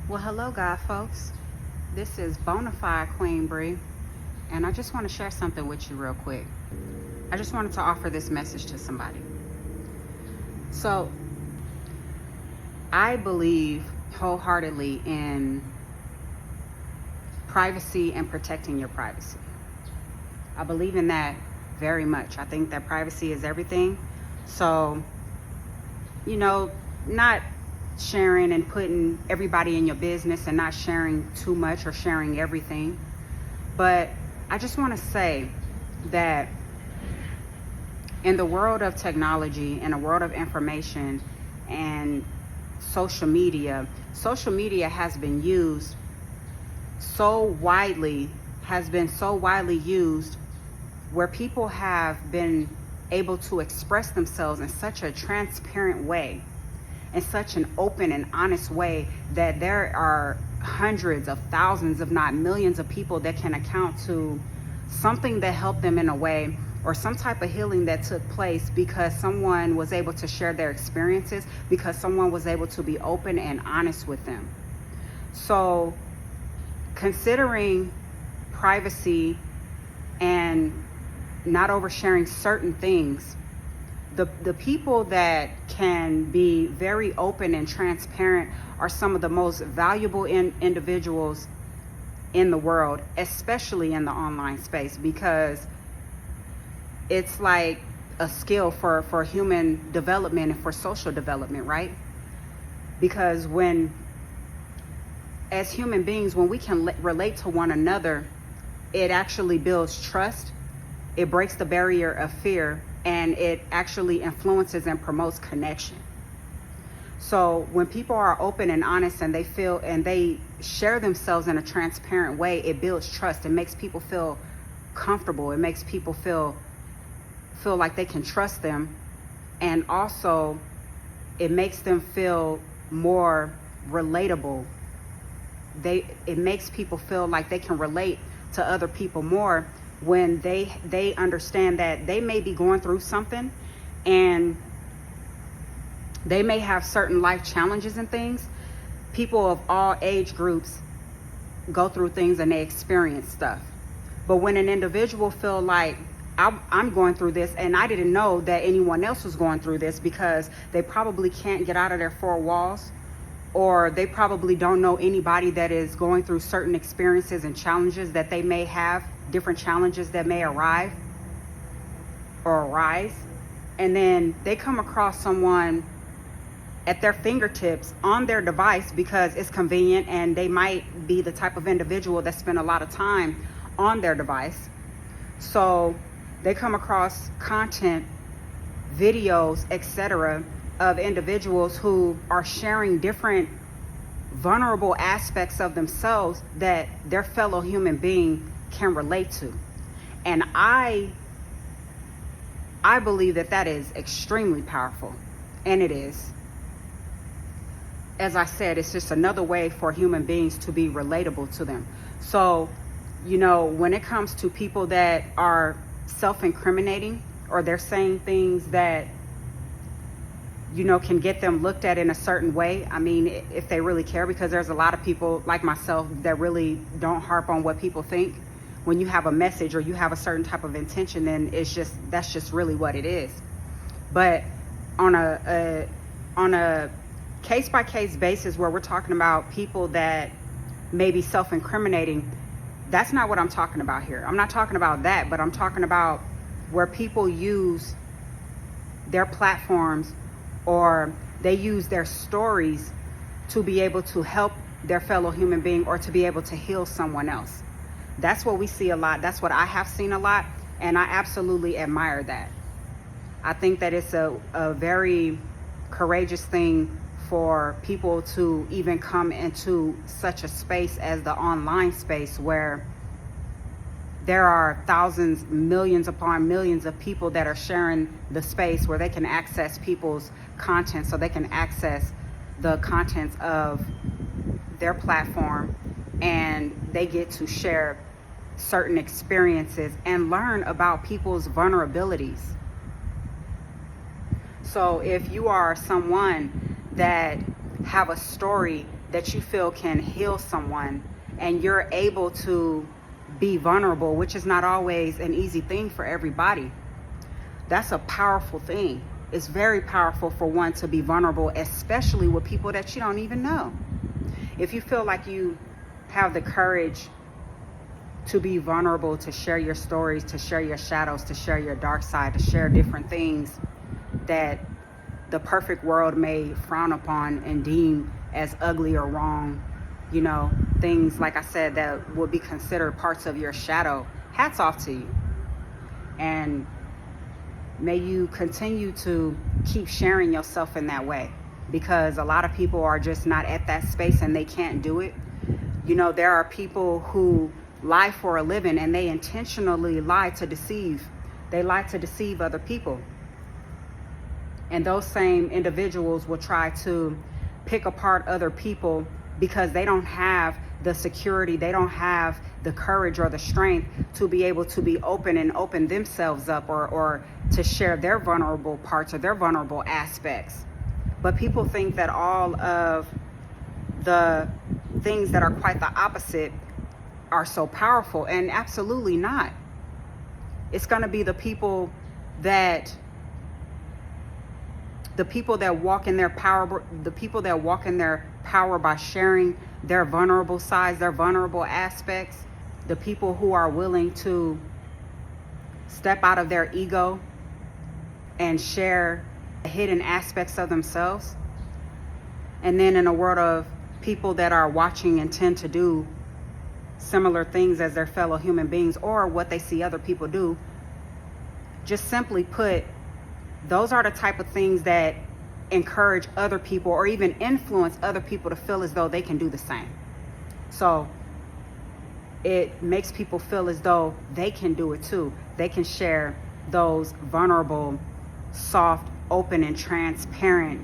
Well, hello, God folks. This is Bonafide Queen Bree, and I just want to share something with you real quick. I just wanted to offer this message to somebody. So, I believe wholeheartedly in privacy and protecting your privacy. I believe in that very much. I think that privacy is everything. So, not sharing and putting everybody in your business and not sharing too much or sharing everything. But I just want to say that in the world of technology, in a world of information and social media has been used has been so widely used where people have been able to express themselves in such a transparent way, in such an open and honest way, that there are hundreds of thousands, if not millions, of people that can account to something that helped them in a way, or some type of healing that took place because someone was able to share their experiences, because someone was able to be open and honest with them. So considering privacy and not oversharing certain things, the people that can be very open and transparent are some of the most valuable individuals in the world, especially in the online space, because it's like a skill for human development and for social development, right? Because as human beings, when we can relate to one another, it actually builds trust, it breaks the barrier of fear, and it actually influences and promotes connection. So when people are open and honest and they share themselves in a transparent way, it builds trust. It makes people feel comfortable. It makes people feel like they can trust them. And also it makes them feel more relatable. It makes people feel like they can relate to other people more when they understand that they may be going through something and they may have certain life challenges and things. People of all age groups go through things and they experience stuff. But when an individual feel like I'm going through this and I didn't know that anyone else was going through this, because they probably can't get out of their four walls, or they probably don't know anybody that is going through certain experiences and challenges that they may have, different challenges that may arise, and then they come across someone at their fingertips on their device because it's convenient, and they might be the type of individual that spend a lot of time on their device. So they come across content, videos, etc., of individuals who are sharing different vulnerable aspects of themselves that their fellow human being can relate to. And I believe that is extremely powerful, and it is. As I said, it's just another way for human beings to be relatable to them. So, when it comes to people that are self-incriminating, or they're saying things that can get them looked at in a certain way. I mean, if they really care, because there's a lot of people like myself that really don't harp on what people think. When you have a message or you have a certain type of intention, then that's just really what it is. But on a case-by-case basis, where we're talking about people that may be self-incriminating, that's not what I'm talking about here. I'm not talking about that, but I'm talking about where people use their platforms, or they use their stories to be able to help their fellow human being, or to be able to heal someone else. That's what we see a lot. That's what I have seen a lot, and I absolutely admire that. I think that it's a very courageous thing for people to even come into such a space as the online space, where there are thousands, millions upon millions of people that are sharing the space where they can access people's content, so they can access the contents of their platform, and they get to share certain experiences and learn about people's vulnerabilities. So if you are someone that have a story that you feel can heal someone, and you're able to be vulnerable, which is not always an easy thing for everybody. That's a powerful thing. It's very powerful for one to be vulnerable, especially with people that you don't even know. If you feel like you have the courage to be vulnerable, to share your stories, to share your shadows, to share your dark side, to share different things that the perfect world may frown upon and deem as ugly or wrong, you know, things, like I said, that would be considered parts of your shadow, hats off to you. And may you continue to keep sharing yourself in that way, because a lot of people are just not at that space and they can't do it. You know, there are people who lie for a living, and they intentionally lie to deceive. They lie to deceive other people. And those same individuals will try to pick apart other people because they don't have the security, they don't have the courage or the strength to be able to be open and open themselves up, or to share their vulnerable parts or their vulnerable aspects. But people think that all of the things that are quite the opposite are so powerful, and absolutely not. It's going to be the people that walk in their power, the people that walk in their power by sharing their vulnerable sides, their vulnerable aspects, the people who are willing to step out of their ego and share hidden aspects of themselves. And then in a world of people that are watching and tend to do similar things as their fellow human beings, or what they see other people do, just simply put, those are the type of things that encourage other people or even influence other people to feel as though they can do the same. So it makes people feel as though they can do it too. They can share those vulnerable, soft, open, and transparent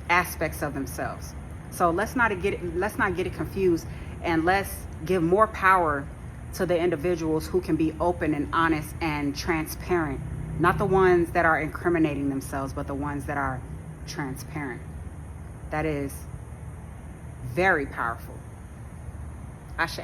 aspects of themselves. So let's not get it confused, and let's give more power to the individuals who can be open and honest and transparent. Not the ones that are incriminating themselves, but the ones that are transparent. That is very powerful. Ashe.